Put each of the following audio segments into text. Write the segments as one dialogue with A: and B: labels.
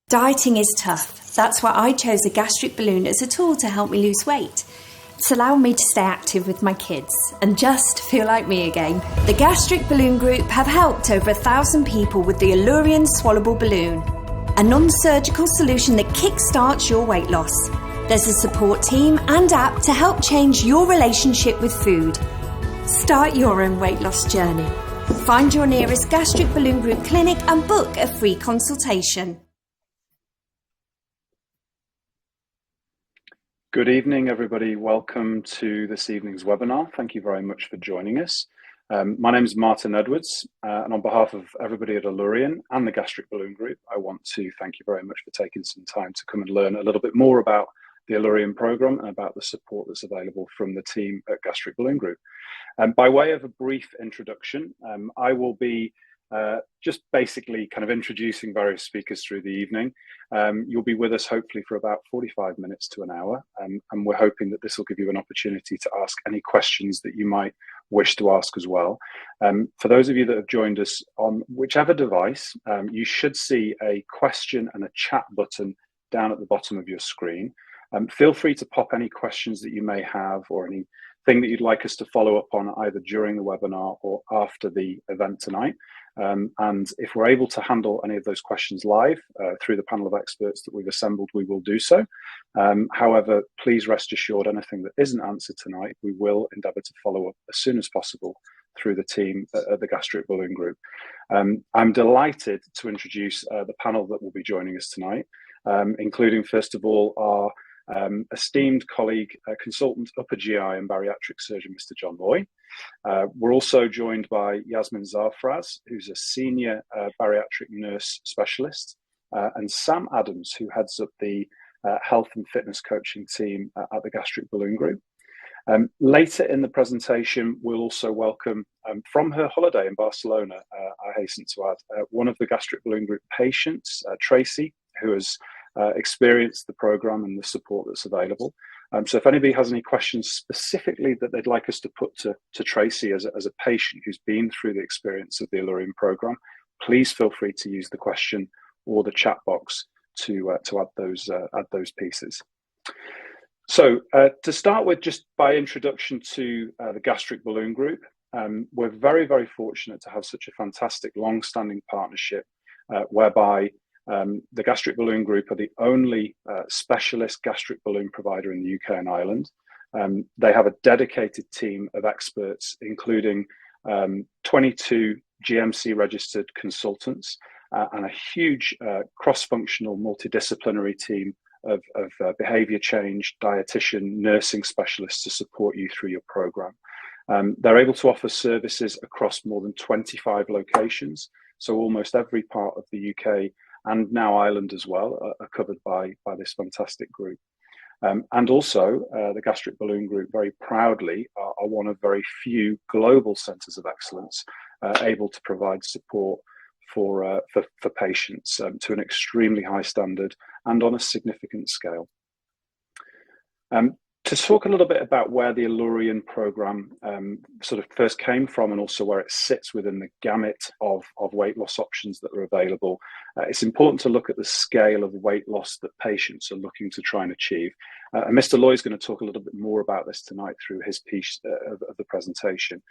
A: Dieting is tough. That's why I chose a gastric balloon as a tool to help me lose weight. It's allowed me to stay active with my kids and just feel like me again. The Gastric Balloon Group have helped over 1,000 people with the Allurian Swallowable Balloon, a non-surgical solution that kickstarts your weight loss. There's a support team and app to help change your relationship with food. Start your own weight loss journey. Find your nearest Gastric Balloon Group clinic and book a free consultation.
B: Good evening, everybody. Welcome to this evening's webinar. Thank you very much for joining us. My name is Martin Edwards, and on behalf of everybody at Allurian and the Gastric Balloon Group, I want to thank you very much for taking some time to come and learn a little bit more about the Allurian program and about the support that's available from the team at Gastric Balloon Group. By way of a brief introduction, I will be just basically kind of introducing various speakers through the evening. You'll be with us hopefully for about 45 minutes to an hour, and we're hoping that this will give you an opportunity to ask any questions that you might wish to ask as well. For those of you that have joined us on whichever device, you should see a question and a chat button down at the bottom of your screen. Feel free to pop any questions that you may have or anything that you'd like us to follow up on either during the webinar or after the event tonight. And if we're able to handle any of those questions live through the panel of experts that we've assembled, we will do so. However, please rest assured, anything that isn't answered tonight, we will endeavour to follow up as soon as possible through the team at the Gastric Balloon Group. I'm delighted to introduce the panel that will be joining us tonight, including, first of all, our esteemed colleague, consultant upper GI and bariatric surgeon, Mr. John Loy. We're also joined by Yasmin Zarfraz, who's a senior bariatric nurse specialist, and Sam Adams, who heads up the health and fitness coaching team at the Gastric Balloon Group. Later in the presentation, we'll also welcome, from her holiday in Barcelona, I hasten to add, one of the Gastric Balloon Group patients, Tracy, who has experienced the program and the support that's available. So if anybody has any questions specifically that they'd like us to put to Tracy as a patient who's been through the experience of the Allurian program, please feel free to use the question or the chat box to add those pieces. So to start with, just by introduction to the Gastric Balloon Group, we're very, very fortunate to have such a fantastic long-standing partnership whereby the Gastric Balloon Group are the only specialist gastric balloon provider in the UK and Ireland. They have a dedicated team of experts, including 22 GMC registered consultants and a huge cross-functional multidisciplinary team of behaviour change, dietitian, nursing specialists to support you through your program. They're able to offer services across more than 25 locations, so almost every part of the UK and now Ireland as well are covered by this fantastic group. And also the Gastric Balloon Group very proudly are one of very few global centres of excellence able to provide support for patients to an extremely high standard and on a significant scale. To talk a little bit about where the Allurian program sort of first came from and also where it sits within the gamut of weight loss options that are available, it's important to look at the scale of weight loss that patients are looking to try and achieve. And Mr. Loy is going to talk a little bit more about this tonight through his piece of the presentation.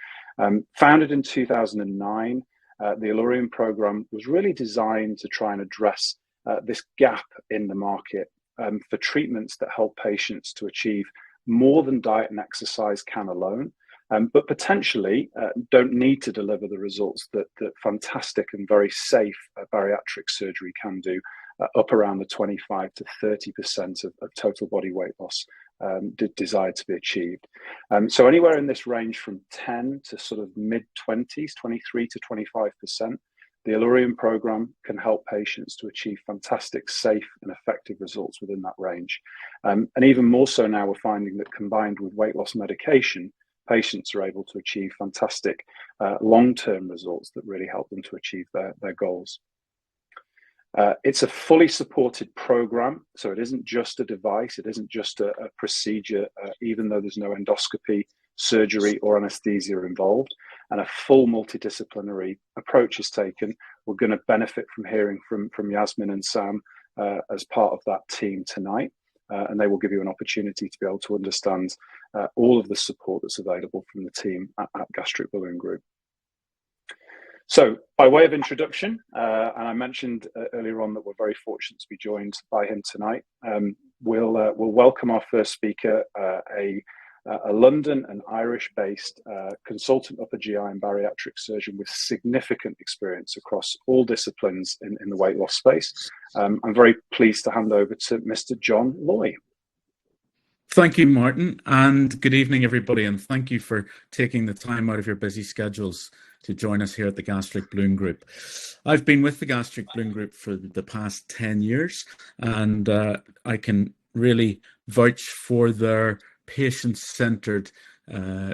B: Founded in 2009, the Allurian program was really designed to try and address this gap in the market for treatments that help patients to achieve more than diet and exercise can alone, but potentially don't need to deliver the results that fantastic and very safe bariatric surgery can do, up around the 25 to 30% of total body weight loss desired to be achieved. So anywhere in this range from 10 to sort of mid-20s, 23 to 25%, the Allurian program can help patients to achieve fantastic, safe and effective results within that range. And even more so now, we're finding that combined with weight loss medication, patients are able to achieve fantastic long-term results that really help them to achieve their goals. It's a fully supported program, so it isn't just a device, it isn't just a procedure, even though there's no endoscopy, surgery or anesthesia involved, and a full multidisciplinary approach is taken. We're going to benefit from hearing from Yasmin and Sam as part of that team tonight, and they will give you an opportunity to be able to understand all of the support that's available from the team at Gastric Balloon Group. So, by way of introduction, and I mentioned earlier on that we're very fortunate to be joined by him tonight. We'll welcome our first speaker, a London and Irish-based consultant upper GI and bariatric surgeon with significant experience across all disciplines in the weight loss space. I'm very pleased to hand over to Mr. John Loy.
C: Thank you, Martin, and good evening, everybody, and thank you for taking the time out of your busy schedules to join us here at the Gastric Balloon Group. I've been with the Gastric Balloon Group for the past 10 years, and I can really vouch for their patient-centered,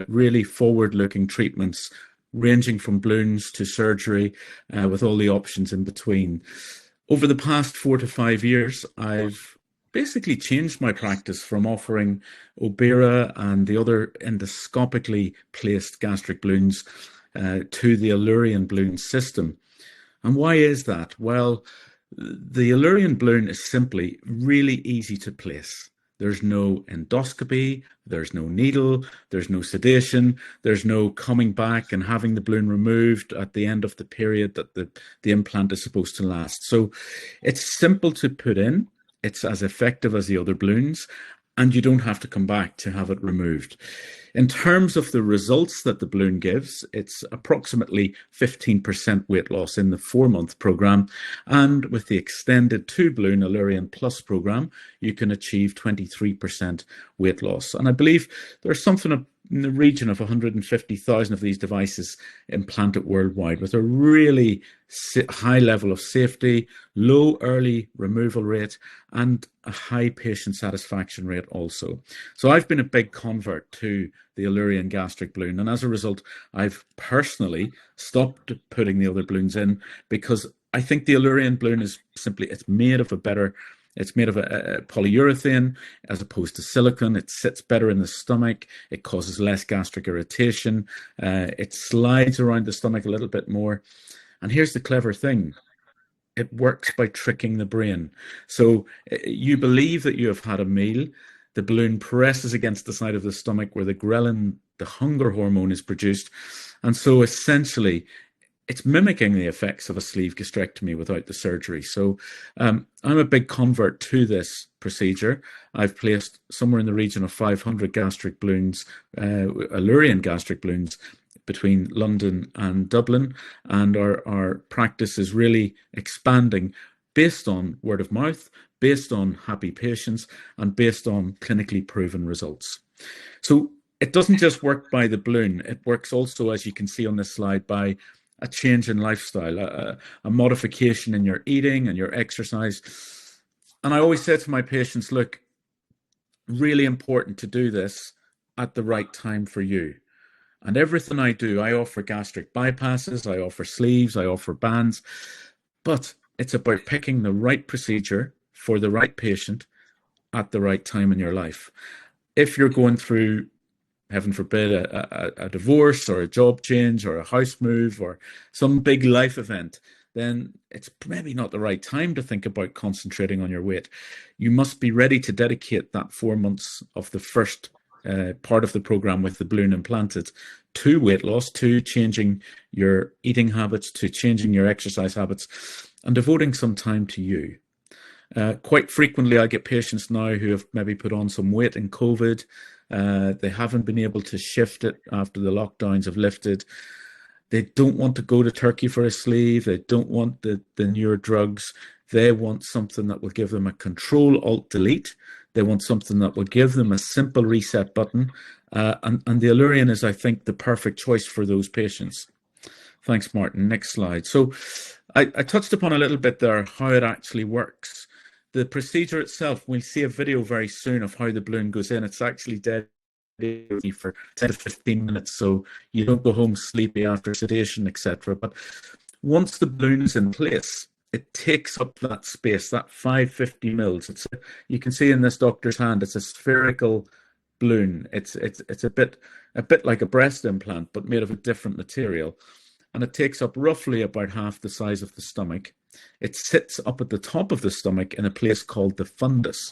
C: really forward-looking treatments, ranging from balloons to surgery, with all the options in between. Over the past 4 to 5 years, I've basically changed my practice from offering Obera and the other endoscopically placed gastric balloons to the Allurion balloon system. And why is that? Well, the Allurion balloon is simply really easy to place. There's no endoscopy, there's no needle, there's no sedation, there's no coming back and having the balloon removed at the end of the period that the implant is supposed to last. So it's simple to put in. It's as effective as the other balloons, and you don't have to come back to have it removed. In terms of the results that the balloon gives, it's approximately 15% weight loss in the 4-month program. And with the extended 2-balloon Allurion Plus program, you can achieve 23% weight loss. And I believe there's something in the region of 150,000 of these devices implanted worldwide, with a really high level of safety, low early removal rate, and a high patient satisfaction rate also. So I've been a big convert to the Allurion gastric balloon, and as a result, I've personally stopped putting the other balloons in, because I think the Allurion balloon is simply, it's made of a polyurethane as opposed to silicone. It sits better in the stomach. It causes less gastric irritation. It slides around the stomach a little bit more. And here's the clever thing. It works by tricking the brain. So you believe that you have had a meal. The balloon presses against the side of the stomach where the ghrelin, the hunger hormone, is produced. And so essentially, it's mimicking the effects of a sleeve gastrectomy without the surgery. So I'm a big convert to this procedure. I've placed somewhere in the region of 500 gastric balloons, Allurion gastric balloons, between London and Dublin, and our practice is really expanding based on word of mouth, based on happy patients, and based on clinically proven results. So it doesn't just work by the balloon. It works also, as you can see on this slide, by a change in lifestyle, a modification in your eating and your exercise. And I always say to my patients, look, really important to do this at the right time for you. And everything I do, I offer gastric bypasses, I offer sleeves, I offer bands, but it's about picking the right procedure for the right patient at the right time in your life. If you're going through, heaven forbid, a divorce or a job change or a house move or some big life event, then it's maybe not the right time to think about concentrating on your weight. You must be ready to dedicate that 4 months of the first part of the program with the balloon implanted to weight loss, to changing your eating habits, to changing your exercise habits, and devoting some time to you. Quite frequently, I get patients now who have maybe put on some weight in COVID. They haven't been able to shift it after the lockdowns have lifted. They don't want to go to Turkey for a sleeve. They don't want the newer drugs. They want something that will give them a Control-Alt-Delete. They want something that will give them a simple reset button. And the Allurion is, I think, the perfect choice for those patients. Thanks, Martin. Next slide. So I touched upon a little bit there how it actually works. The procedure itself, we'll see a video very soon of how the balloon goes in. It's actually dead for 10 to 15 minutes, so you don't go home sleepy after sedation, etc. But once the balloon is in place, it takes up that space, that 550 mils. You can see in this doctor's hand, it's a spherical balloon. It's a bit like a breast implant, but made of a different material. and it takes up roughly about half the size of the stomach. It sits up at the top of the stomach in a place called the fundus.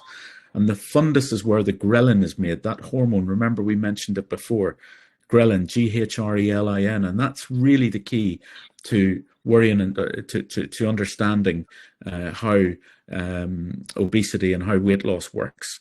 C: And the fundus is where the ghrelin is made, that hormone. Remember, we mentioned it before. Ghrelin, Ghrelin, and that's really the key to worrying and to understanding how obesity and how weight loss works.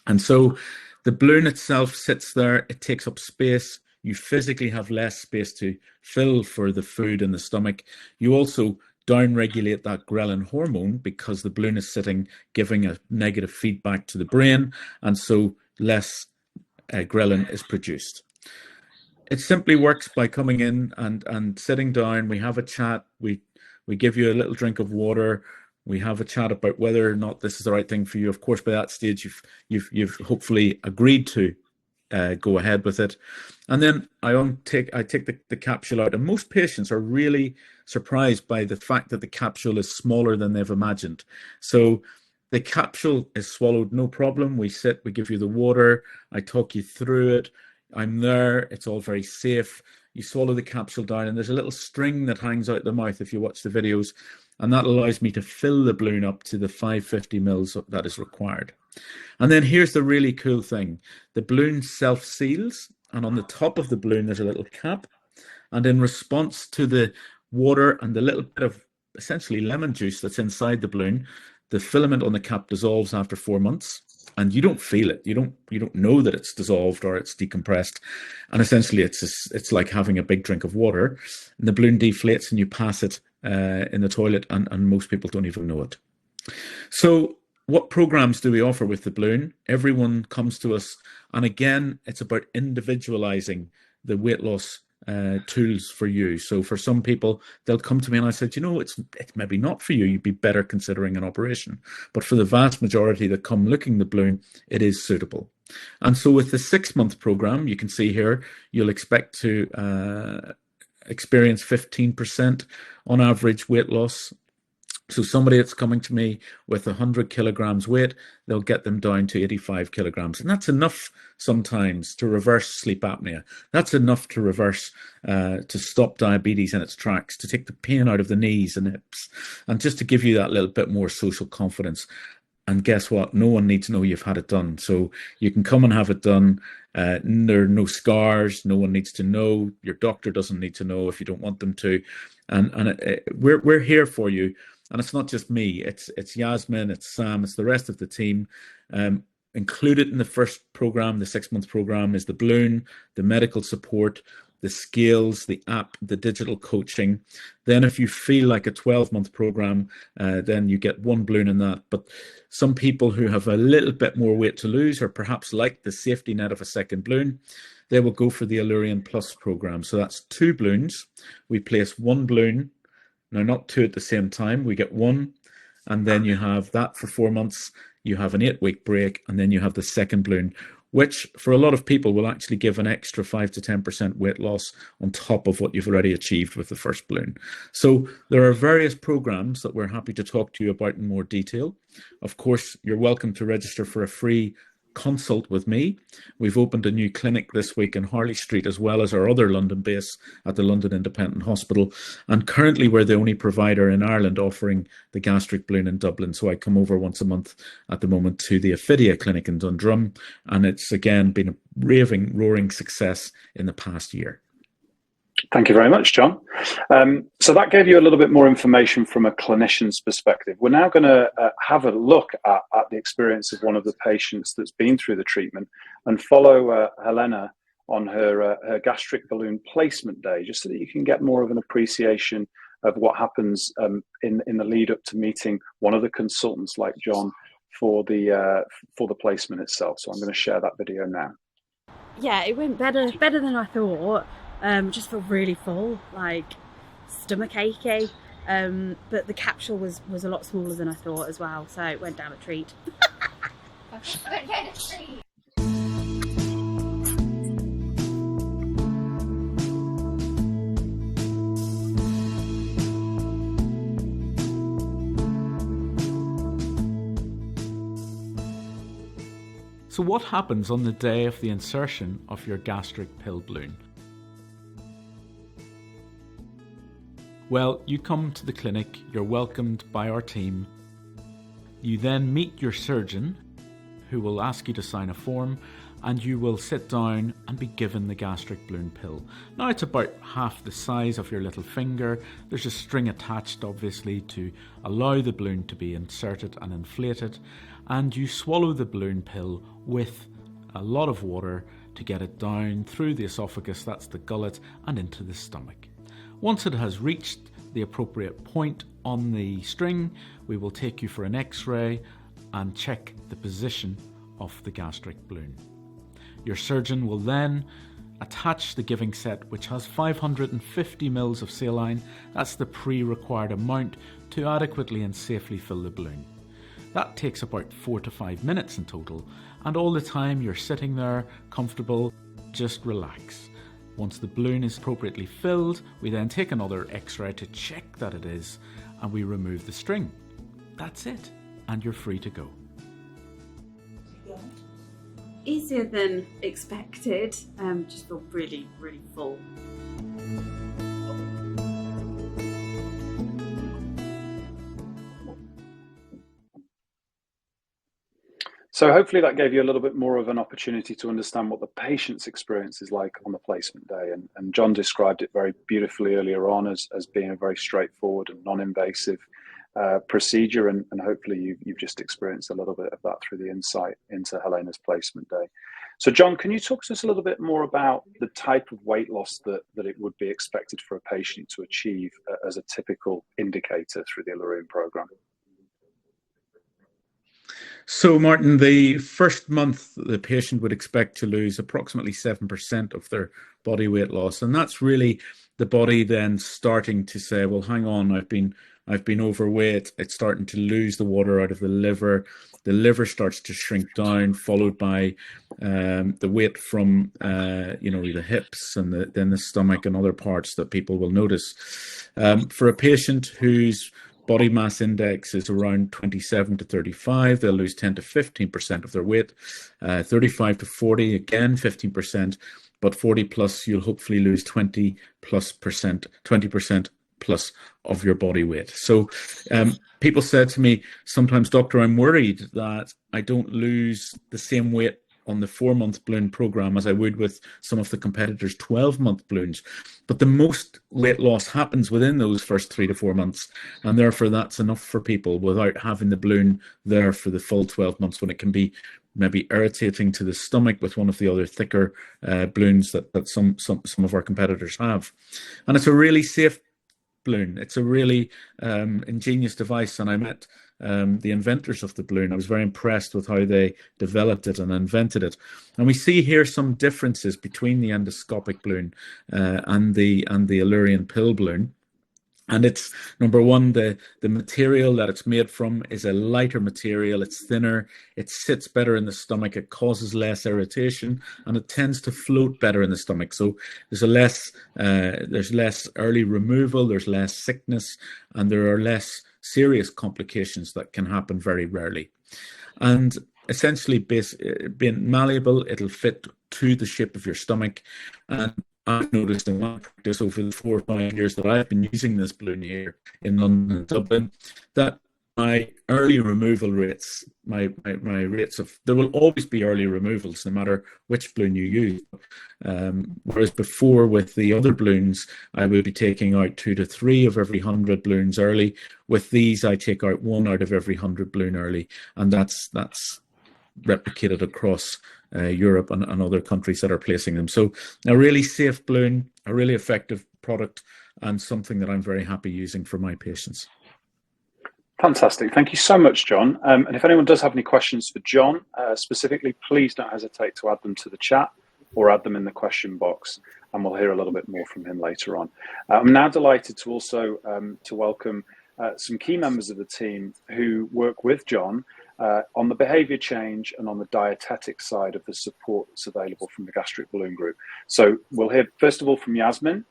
C: And so the balloon itself sits there, it takes up space. You physically have less space to fill for the food in the stomach. You also downregulate that ghrelin hormone because the balloon is sitting, giving a negative feedback to the brain, and so less ghrelin is produced. It simply works by coming in and sitting down. We have a chat. We give you a little drink of water. We have a chat about whether or not this is the right thing for you. Of course, by that stage, you've hopefully agreed to go ahead with it. And then I take the capsule out. And most patients are really surprised by the fact that the capsule is smaller than they've imagined. So the capsule is swallowed, no problem. We sit, we give you the water. I talk you through it. I'm there. It's all very safe. You swallow the capsule down, and there's a little string that hangs out the mouth if you watch the videos, and that allows me to fill the balloon up to the 550 mils that is required. And then here's the really cool thing. The balloon self-seals, and on the top of the balloon there's a little cap, and in response to the water and the little bit of essentially lemon juice that's inside the balloon, the filament on the cap dissolves after 4 months. And you don't feel it. You don't know that it's dissolved or it's decompressed. And essentially, it's like having a big drink of water. And the balloon deflates, and you pass it in the toilet, and most people don't even know it. So, what programs do we offer with the balloon? Everyone comes to us, and again, it's about individualizing the weight loss tools for you. So for some people, they'll come to me and I said, it's maybe not for you. You'd be better considering an operation. But for the vast majority that come looking the balloon, it is suitable. And so with the 6-month program, you can see here, you'll expect to experience 15% on average weight loss. So somebody that's coming to me with 100 kilograms weight, they'll get them down to 85 kilograms. And that's enough sometimes to reverse sleep apnea. That's enough to reverse, to stop diabetes in its tracks, to take the pain out of the knees and hips, and just to give you that little bit more social confidence. And guess what? No one needs to know you've had it done. So you can come and have it done. There are no scars. No one needs to know. Your doctor doesn't need to know if you don't want them to. And we're here for you. And it's not just me, it's Yasmin, it's Sam, it's the rest of the team. Included in the first program, the 6-month program, is the balloon, the medical support, the scales, the app, the digital coaching. Then if you feel like a 12-month program, then you get one balloon in that. But some people who have a little bit more weight to lose, or perhaps like the safety net of a second balloon, they will go for the Allurian Plus program. So that's 2 balloons. We place 1 balloon. Now, not 2 at the same time. We get 1, and then you have that for 4 months. You have an 8-week break, and then you have the second balloon, which for a lot of people will actually give an extra 5 to 10% weight loss on top of what you've already achieved with the first balloon. So there are various programs that we're happy to talk to you about in more detail. Of course, you're welcome to register for a free consult with me. We've opened a new clinic this week in Harley Street, as well as our other London base at the London Independent Hospital. And currently we're the only provider in Ireland offering the gastric balloon in Dublin. So I come over once a month at the moment to the Ophidia clinic in Dundrum. And it's again been a roaring success in the past year.
B: Thank you very much, John. So that gave you a little bit more information from a clinician's perspective. We're now going to have a look at the experience of one of the patients that's been through the treatment and follow Helena on her gastric balloon placement day, just so that you can get more of an appreciation of what happens in the lead up to meeting one of the consultants like John for the placement itself. So I'm going to share that video now.
D: Yeah, it went better than I thought. Just felt really full, like stomach achy, but the capsule was a lot smaller than I thought as well, so it went down a treat.
C: So what happens on the day of the insertion of your gastric pill balloon? Well, you come to the clinic, you're welcomed by our team. You then meet your surgeon, who will ask you to sign a form, and you will sit down and be given the gastric balloon pill. Now it's about half the size of your little finger. There's a string attached, obviously, to allow the balloon to be inserted and inflated, and you swallow the balloon pill with a lot of water to get it down through the esophagus, that's the gullet, and into the stomach. Once it has reached the appropriate point on the string, we will take you for an X-ray and check the position of the gastric balloon. Your surgeon will then attach the giving set, which has 550 mils of saline. That's the pre-required amount to adequately and safely fill the balloon. That takes about 4 to 5 minutes in total, and all the time you're sitting there comfortable, just relax. Once the balloon is appropriately filled, we then take another X-ray to check that it is, and we remove the string. That's it, and you're free to go.
D: Easier than expected. Just feel really, really full.
B: So hopefully that gave you a little bit more of an opportunity to understand what the patient's experience is like on the placement day. And John described it very beautifully earlier on as being a very straightforward and non-invasive procedure. And hopefully you've just experienced a little bit of that through the insight into Helena's placement day. So John, can you talk to us a little bit more about the type of weight loss that it would be expected for a patient to achieve as a typical indicator through the Allurion program?
C: So, Martin, the first month, the patient would expect to lose approximately 7% of their body weight loss. And that's really the body then starting to say, well, hang on, I've been overweight. It's starting to lose the water out of the liver. The liver starts to shrink down, followed by the weight from, the hips and then the stomach and other parts that people will notice. For a patient whose body mass index is around 27 to 35, they'll lose 10 to 15% of their weight. 35 to 40, again, 15%, but 40 plus, you'll hopefully lose 20% plus of your body weight. So people said to me sometimes, doctor, I'm worried that I don't lose the same weight on the 4-month balloon program as I would with some of the competitors' 12-month balloons. But the most weight loss happens within those first 3 to 4 months. And therefore, that's enough for people without having the balloon there for the full 12 months, when it can be maybe irritating to the stomach with one of the other thicker balloons that some of our competitors have. And it's a really safe balloon. It's a really ingenious device. And I met the inventors of the balloon. I was very impressed with how they developed it and invented it. And we see here some differences between the endoscopic balloon and the Allurion pill balloon. And it's, number one, the material that it's made from is a lighter material. It's thinner. It sits better in the stomach. It causes less irritation, and it tends to float better in the stomach. So there's less early removal. There's less sickness, and there are less serious complications that can happen very rarely. And essentially, being malleable, it'll fit to the shape of your stomach. And I've noticed in my practice over the 4 or 5 years that I've been using this balloon here in London and Dublin, that my early removal rates, my rates of, there will always be early removals no matter which balloon you use. Whereas before with the other balloons, I would be taking out 2 to 3 of every 100 balloons early. With these, I take out 1 out of every 100 balloon early. And that's replicated across Europe and other countries that are placing them. So a really safe balloon, a really effective product, and something that I'm very happy using for my patients.
B: Fantastic. Thank you so much, John. And if anyone does have any questions for John specifically, please don't hesitate to add them to the chat or add them in the question box, and we'll hear a little bit more from him later on. I'm now delighted to also to welcome some key members of the team who work with John on the behaviour change and on the dietetic side of the support that's available from the Gastric Balloon Group. So we'll hear first of all from Yasmin,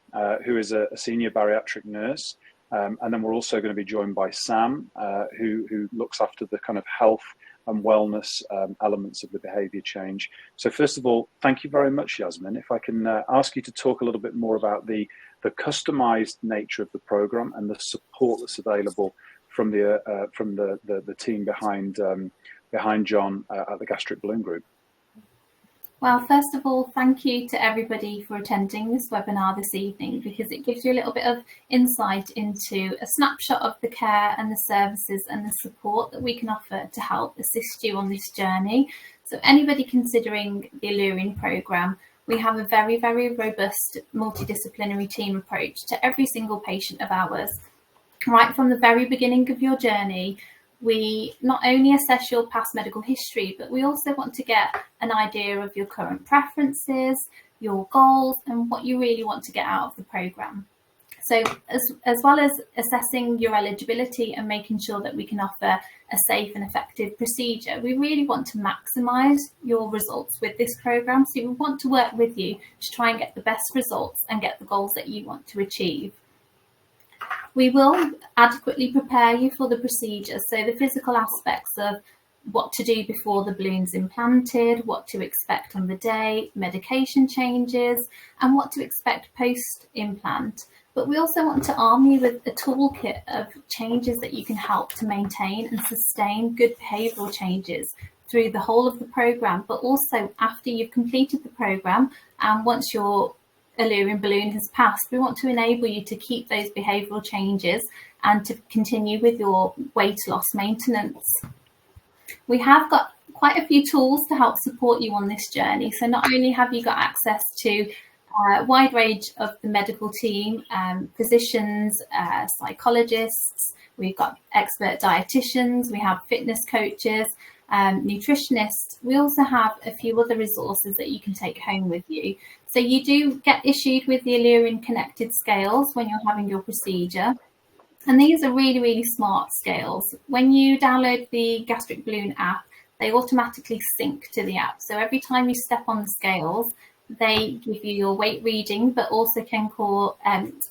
B: who is a senior bariatric nurse, and then we're also going to be joined by Sam, who looks after the kind of health and wellness elements of the behaviour change. So first of all, thank you very much, Yasmin. If I can ask you to talk a little bit more about the the customized nature of the program and the support that's available from the team behind John at the Gastric Balloon Group.
E: Well, first of all, thank you to everybody for attending this webinar this evening, because it gives you a little bit of insight into a snapshot of the care and the services and the support that we can offer to help assist you on this journey. So anybody considering the Allurion programme, we have a very, very robust multidisciplinary team approach to every single patient of ours. Right from the very beginning of your journey, we not only assess your past medical history, but we also want to get an idea of your current preferences, your goals, and what you really want to get out of the programme. So as well as assessing your eligibility and making sure that we can offer a safe and effective procedure, we really want to maximise your results with this programme. So we want to work with you to try and get the best results and get the goals that you want to achieve. We will adequately prepare you for the procedure, so the physical aspects of what to do before the balloon's implanted, what to expect on the day, medication changes, and what to expect post-implant. But we also want to arm you with a toolkit of changes that you can help to maintain and sustain good behavioural changes through the whole of the programme, but also after you've completed the programme and once your Allurion balloon has passed, we want to enable you to keep those behavioural changes and to continue with your weight loss maintenance. We have got quite a few tools to help support you on this journey. So not only have you got access to a wide range of the medical team, physicians, psychologists, we've got expert dietitians, we have fitness coaches, nutritionists. We also have a few other resources that you can take home with you. So you do get issued with the Allurion connected scales when you're having your procedure. And these are really, really smart scales. When you download the Gastric Balloon app, they automatically sync to the app. So every time you step on the scales, they give you your weight reading, but also can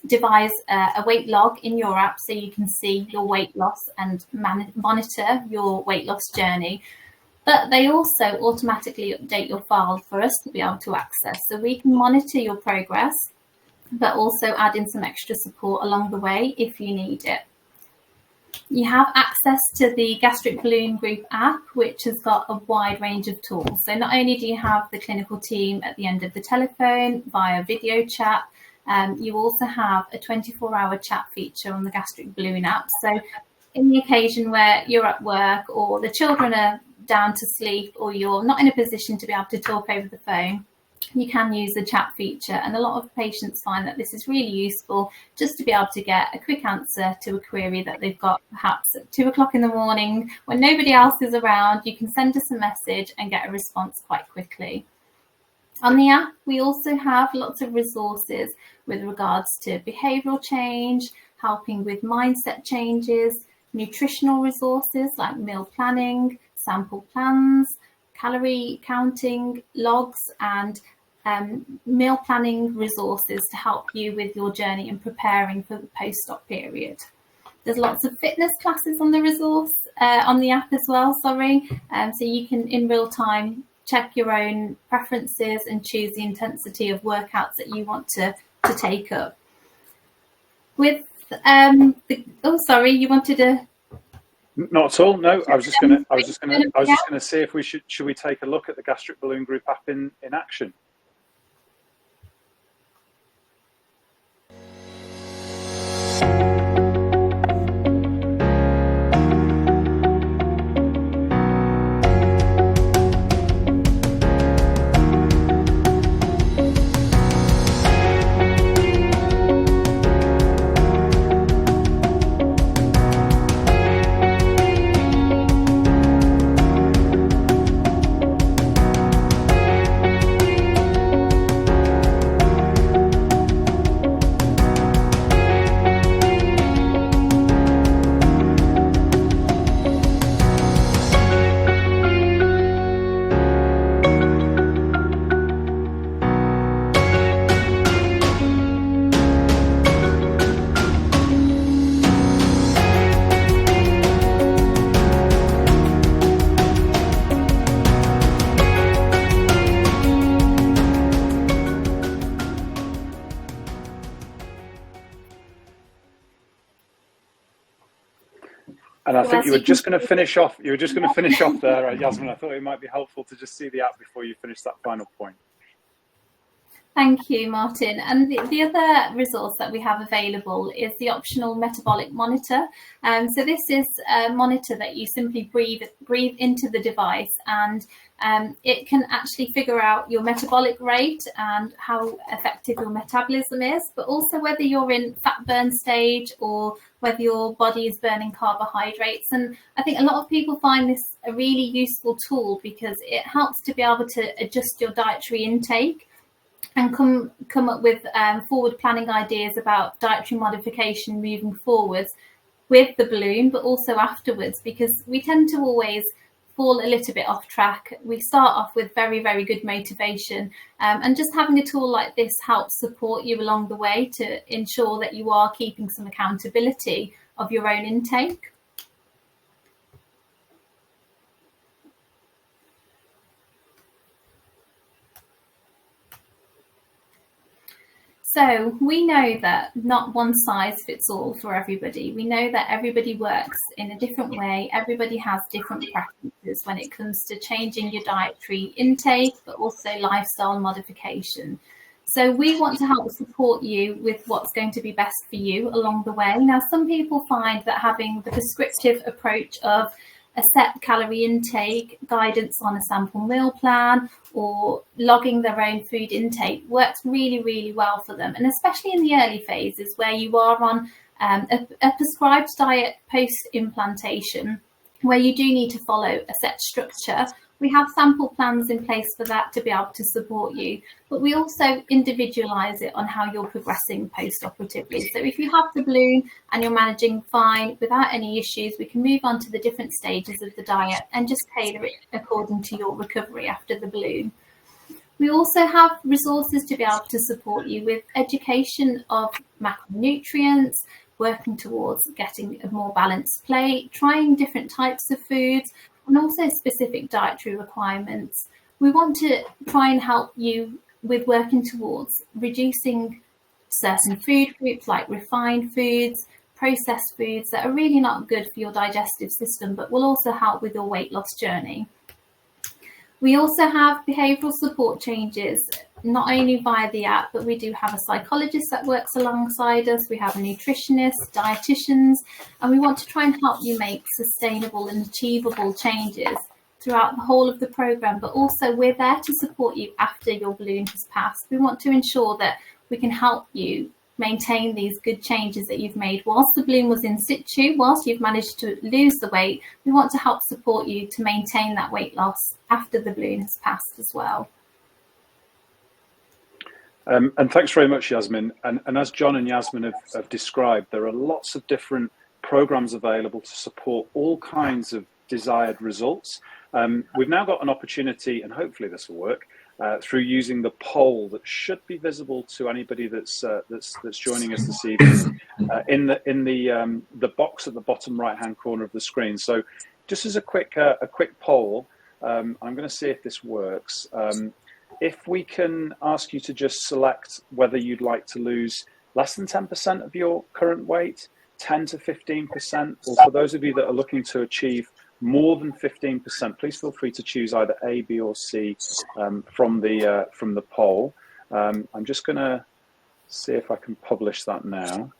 E: devise a weight log in your app so you can see your weight loss and monitor your weight loss journey. But they also automatically update your file for us to be able to access. So we can monitor your progress, but also add in some extra support along the way if you need it. You have access to the Gastric Balloon Group app, which has got a wide range of tools. So not only do you have the clinical team at the end of the telephone via video chat, you also have a 24-hour chat feature on the Gastric Balloon app. So in the occasion where you're at work or the children are down to sleep or you're not in a position to be able to talk over the phone, you can use the chat feature. And a lot of patients find that this is really useful just to be able to get a quick answer to a query that they've got perhaps at 2 o'clock in the morning when nobody else is around. You can send us a message and get a response quite quickly. On the app, we also have lots of resources with regards to behavioural change, helping with mindset changes, nutritional resources like meal planning, sample plans, calorie counting, logs, and meal planning resources to help you with your journey and preparing for the post-op period. There's lots of fitness classes on the resource, on the app as well, so you can in real time check your own preferences and choose the intensity of workouts that you want to take up. With you wanted to.
B: Not at all. No, I was just going to see if we should we take a look at the Gastric Balloon Group app in action. And I think
E: Yes,
B: you were
E: you
B: just
E: can-
B: going to finish off. You were just going to finish off there, Yasmin. I thought it might be helpful to just see the app before you finish that final point.
E: Thank you, Martin. And the other resource that we have available is the optional metabolic monitor. So this is a monitor that you simply breathe into the device, and it can actually figure out your metabolic rate and how effective your metabolism is, but also whether you're in fat burn stage or whether your body is burning carbohydrates. And I think a lot of people find this a really useful tool because it helps to be able to adjust your dietary intake and come up with forward planning ideas about dietary modification moving forwards with the balloon, but also afterwards, because we tend to always fall a little bit off track. We start off with very, very good motivation, and just having a tool like this helps support you along the way to ensure that you are keeping some accountability of your own intake. So we know that not one size fits all for everybody. We know that everybody works in a different way. Everybody has different preferences when it comes to changing your dietary intake, but also lifestyle modification. So we want to help support you with what's going to be best for you along the way. Now, some people find that having the prescriptive approach of a set calorie intake, guidance on a sample meal plan, or logging their own food intake works really, really well for them. And especially in the early phases where you are on a prescribed diet post-implantation, where you do need to follow a set structure, we have sample plans in place for that to be able to support you. But we also individualise it on how you're progressing post-operatively. So if you have the balloon and you're managing fine without any issues, we can move on to the different stages of the diet and just tailor it according to your recovery after the balloon. We also have resources to be able to support you with education of macronutrients, working towards getting a more balanced plate, trying different types of foods, and also specific dietary requirements. We want to try and help you with working towards reducing certain food groups like refined foods, processed foods that are really not good for your digestive system, but will also help with your weight loss journey. We also have behavioural support changes, not only via the app, but we do have a psychologist that works alongside us. We have a nutritionist, dietitians, and we want to try and help you make sustainable and achievable changes throughout the whole of the programme, but also we're there to support you after your balloon has passed. We want to ensure that we can help you maintain these good changes that you've made whilst the balloon was in situ, whilst you've managed to lose the weight. We want to help support you to maintain that weight loss after the balloon has passed as well.
B: And thanks very much, Yasmin. And as John and Yasmin have described, there are lots of different programs available to support all kinds of desired results. We've now got an opportunity, and hopefully this will work, through using the poll that should be visible to anybody that's joining us this evening in the box at the bottom right-hand corner of the screen. So, just as a quick poll, I'm going to see if this works. If we can ask you to just select whether you'd like to lose less than 10% of your current weight, 10 to 15%, or for those of you that are looking to achieve more than 15%, please feel free to choose either A, B, or C from the poll. I'm just going to see if I can publish that now.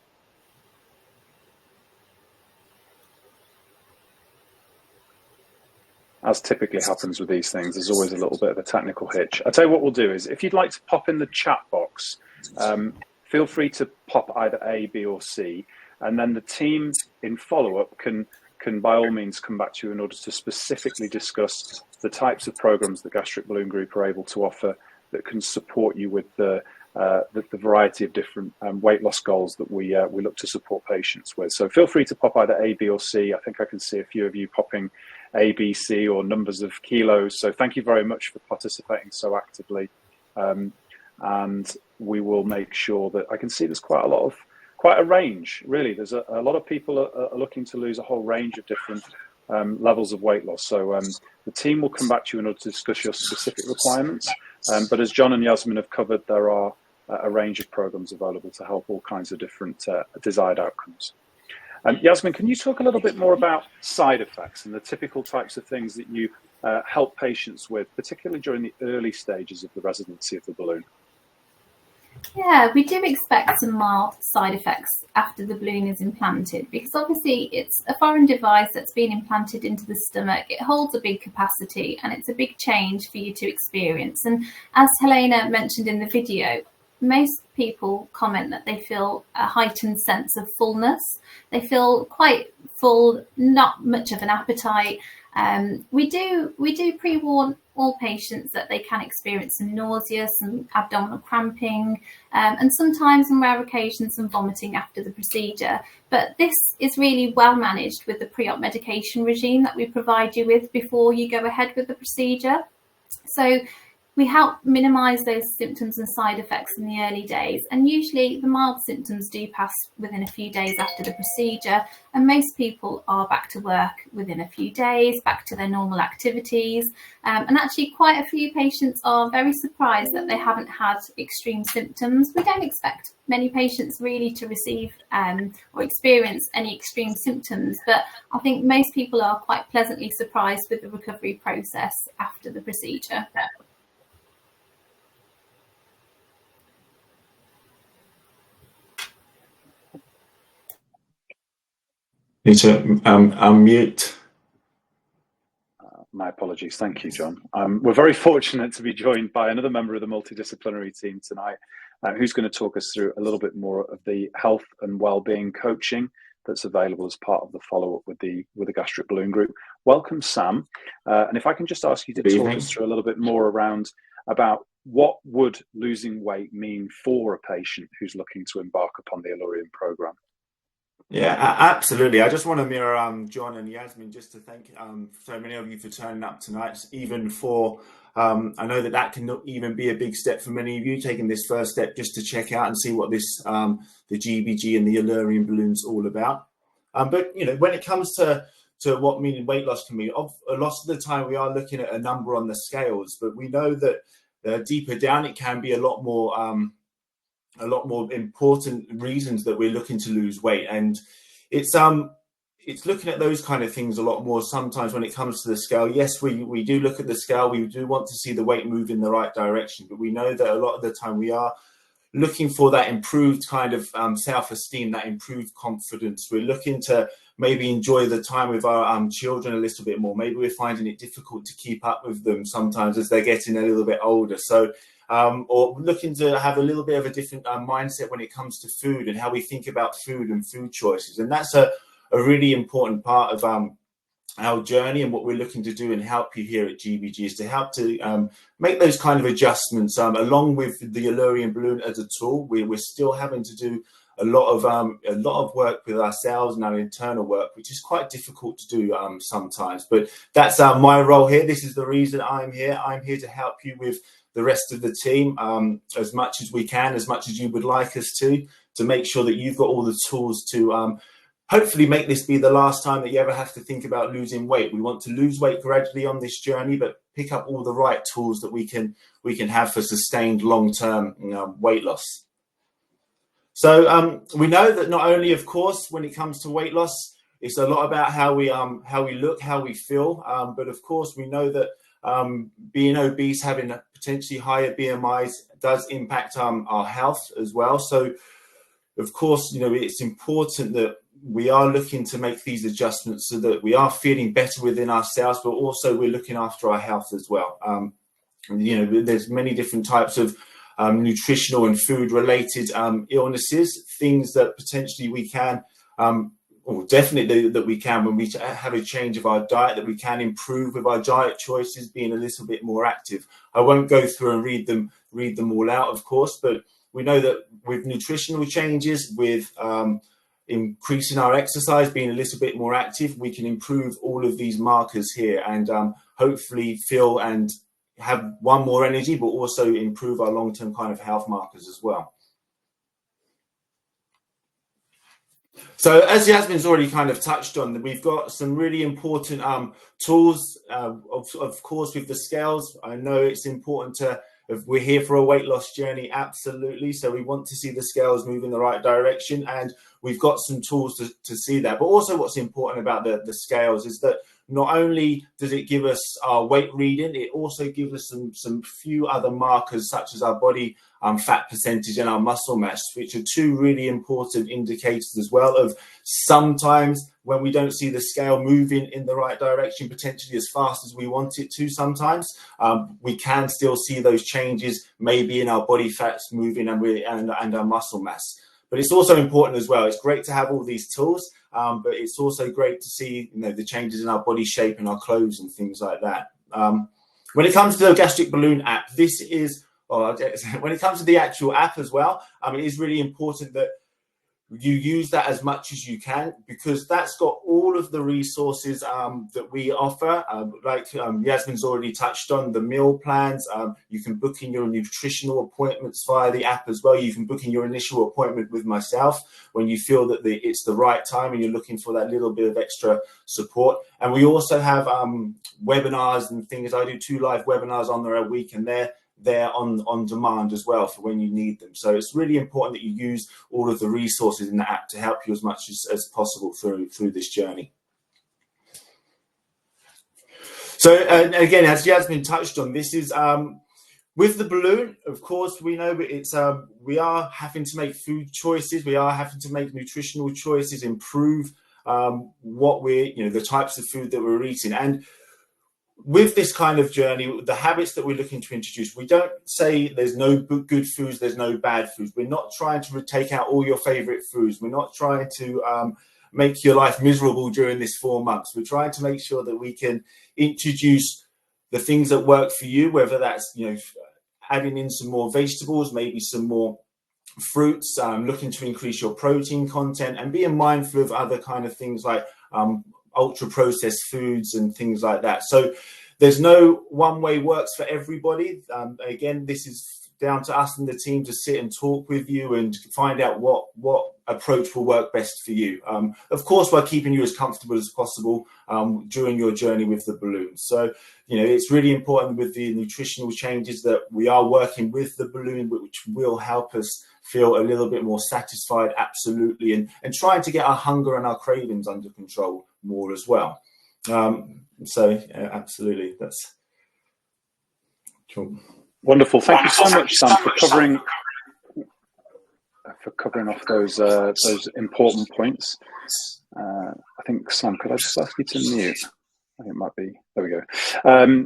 B: As typically happens with these things, there's always a little bit of a technical hitch. I'll tell you what we'll do is, if you'd like to pop in the chat box, feel free to pop either A, B, or C, and then the team in follow-up can by all means come back to you in order to specifically discuss the types of programs that Gastric Balloon Group are able to offer that can support you with the variety of different weight loss goals that we look to support patients with. So feel free to pop either A, B, or C. I think I can see a few of you popping A, B, C, or numbers of kilos. So thank you very much for participating so actively. And we will make sure that I can see there's quite a range, really. There's a lot of people are looking to lose a whole range of different levels of weight loss. So the team will come back to you in order to discuss your specific requirements. But as John and Yasmin have covered, there are a range of programs available to help all kinds of different desired outcomes. Yasmin, can you talk a little bit more about side effects and the typical types of things that you help patients with, particularly during the early stages of the residency of the balloon?
E: Yeah, we do expect some mild side effects after the balloon is implanted, because obviously it's a foreign device that's been implanted into the stomach. It holds a big capacity and it's a big change for you to experience. And as Helena mentioned in the video, most people comment that they feel a heightened sense of fullness. They feel quite full, not much of an appetite. We do pre-warn all patients that they can experience some nausea, some abdominal cramping, and sometimes on rare occasions some vomiting after the procedure. But this is really well managed with the pre-op medication regime that we provide you with before you go ahead with the procedure. So we help minimise those symptoms and side effects in the early days, and usually the mild symptoms do pass within a few days after the procedure, and most people are back to work within a few days, back to their normal activities, and actually quite a few patients are very surprised that they haven't had extreme symptoms. We don't expect many patients really to receive or experience any extreme symptoms, but I think most people are quite pleasantly surprised with the recovery process after the procedure.
F: Need to unmute.
B: My apologies. Thank you, John. We're very fortunate to be joined by another member of the multidisciplinary team tonight, who's going to talk us through a little bit more of the health and well-being coaching that's available as part of the follow-up with the Gastric Balloon Group. Welcome, Sam. And if I can just ask you to talk us through a little bit more about what would losing weight mean for a patient who's looking to embark upon the Allurion program.
F: Yeah, absolutely. I just want to mirror John and Yasmin, just to thank so many of you for turning up tonight, even for, I know that can even be a big step for many of you, taking this first step just to check out and see what this, the GBG and the Allurion balloon's all about. But, you know, when it comes to what meaning weight loss can mean, a lot of the time we are looking at a number on the scales, but we know that deeper down it can be a lot more important reasons that we're looking to lose weight, and it's looking at those kind of things a lot more sometimes when it comes to the scale. Yes, we do look at the scale, we do want to see the weight move in the right direction, but we know that a lot of the time we are looking for that improved kind of self-esteem, that improved confidence. We're looking to maybe enjoy the time with our children a little bit more. Maybe we're finding it difficult to keep up with them sometimes as they're getting a little bit older. So or looking to have a little bit of a different mindset when it comes to food and how we think about food and food choices. And that's a really important part of our journey, and what we're looking to do and help you here at GBG is to help to make those kind of adjustments along with the Allurion balloon as a tool. We're still having to do a lot of work with ourselves and our internal work, which is quite difficult to do sometimes. But that's my role here. This is the reason I'm here. I'm here to help you with the rest of the team as much as we can, as much as you would like us to make sure that you've got all the tools to hopefully make this be the last time that you ever have to think about losing weight. We want to lose weight gradually on this journey, but pick up all the right tools that we can have for sustained long-term weight loss. So we know that not only, of course, when it comes to weight loss, it's a lot about how we look, how we feel, but of course we know that being obese, having potentially higher BMIs does impact our health as well. So of course, you know, it's important that we are looking to make these adjustments so that we are feeling better within ourselves, but also we're looking after our health as well. You know, there's many different types of nutritional and food related illnesses, things that potentially we can or definitely that we can, when we have a change of our diet, that we can improve with our diet choices, being a little bit more active. I won't go through and read them all out, of course, but we know that with nutritional changes, with increasing our exercise, being a little bit more active, we can improve all of these markers here and hopefully feel and have more energy, but also improve our long-term kind of health markers as well. So as Yasmin's already kind of touched on, we've got some really important tools, of course, with the scales. I know it's important to if we're here for a weight loss journey, absolutely. So we want to see the scales move in the right direction, and we've got some tools to see that. But also what's important about the scales is that not only does it give us our weight reading, it also gives us some few other markers such as our body fat percentage and our muscle mass, which are two really important indicators as well of sometimes when we don't see the scale moving in the right direction, potentially as fast as we want it to sometimes, we can still see those changes maybe in our body fats moving and our muscle mass. But it's also important as well. It's great to have all these tools, but it's also great to see, the changes in our body shape and our clothes and things like that. When it comes to the Gastric Balloon app, when it comes to the actual app as well, it is really important that you use that as much as you can, because that's got all of the resources that we offer. Like Yasmin's already touched on, the meal plans. You can book in your nutritional appointments via the app as well. You can book in your initial appointment with myself when you feel that it's the right time and you're looking for that little bit of extra support. And we also have webinars and things. I do 2 live webinars on there a week, and they're on demand as well for when you need them. So it's really important that you use all of the resources in the app to help you as much as possible through this journey. So and again, as Yasmin touched on, this is with the balloon. Of course, we know it's we are having to make food choices. We are having to make nutritional choices, improve what the types of food that we're eating. And with this kind of journey, the habits that we're looking to introduce, we don't say there's no good foods, there's no bad foods. We're not trying to take out all your favorite foods. We're not trying to make your life miserable during this 4 months. We're trying to make sure that we can introduce the things that work for you, whether that's, adding in some more vegetables, maybe some more fruits, looking to increase your protein content, and being mindful of other kind of things like ultra processed foods and things like that. So there's no one way works for everybody. Again, this is down to us and the team to sit and talk with you and find out what approach will work best for you. Of course, we're keeping you as comfortable as possible during your journey with the balloon. So, it's really important with the nutritional changes that we are working with the balloon, which will help us feel a little bit more satisfied, absolutely, and trying to get our hunger and our cravings under control more as well. Absolutely, that's cool.
B: Wonderful. Thank you so much, Sam, for covering off those important points. I think, Sam, could I just ask you to mute? I think it might be. There we go.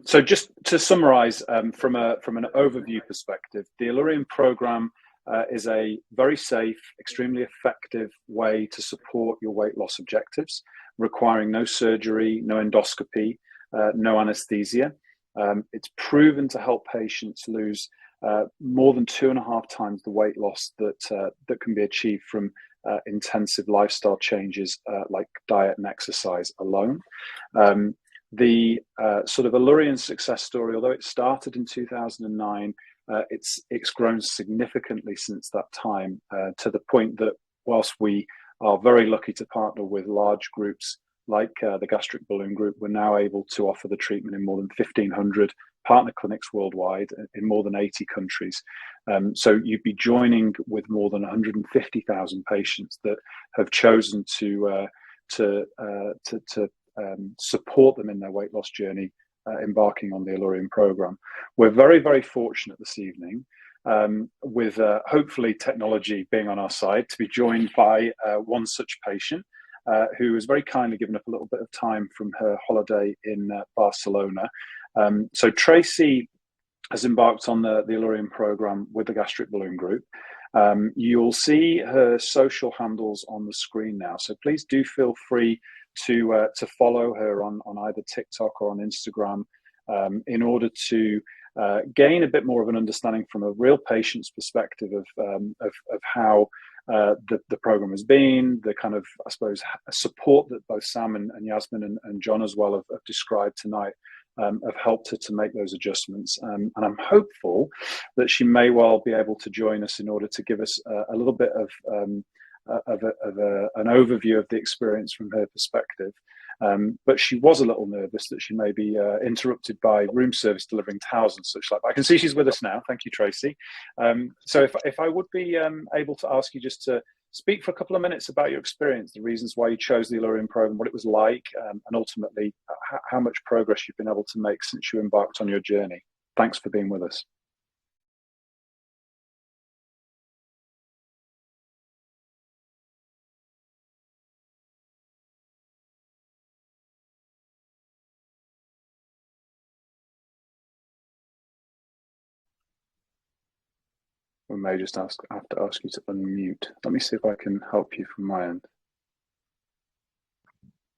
B: So just to summarize, from an overview perspective, the Allurion program is a very safe, extremely effective way to support your weight loss objectives, requiring no surgery, no endoscopy, no anesthesia. It's proven to help patients lose more than 2.5 times the weight loss that can be achieved from intensive lifestyle changes like diet and exercise alone. The sort of Allurion success story, although it started in 2009, it's grown significantly since that time, to the point that whilst we are very lucky to partner with large groups like the Gastric Balloon Group, we're now able to offer the treatment in more than 1,500 partner clinics worldwide in more than 80 countries. So you'd be joining with more than 150,000 patients that have chosen to support them in their weight loss journey, embarking on the Allurion program. We're very, very fortunate this evening, with hopefully technology being on our side, to be joined by one such patient who has very kindly given up a little bit of time from her holiday in Barcelona. So Tracy has embarked on the Allurion program with the Gastric Balloon Group. You'll see her social handles on the screen now, so please do feel free to follow her on either TikTok or on Instagram, in order to gain a bit more of an understanding from a real patient's perspective of how the program has been, the kind of, I suppose, support that both Sam and Yasmin and John as well have described tonight, have helped her to make those adjustments. And I'm hopeful that she may well be able to join us in order to give us a little bit of an overview of the experience from her perspective. But she was a little nervous that she may be interrupted by room service delivering towels and such like that. I can see she's with us now. Thank you, Tracy. So if I would be able to ask you just to speak for a couple of minutes about your experience, the reasons why you chose the Allurian program, what it was like, and ultimately how much progress you've been able to make since you embarked on your journey. Thanks for being with us. We may just have to ask you to unmute. Let me see if I can help you from my end.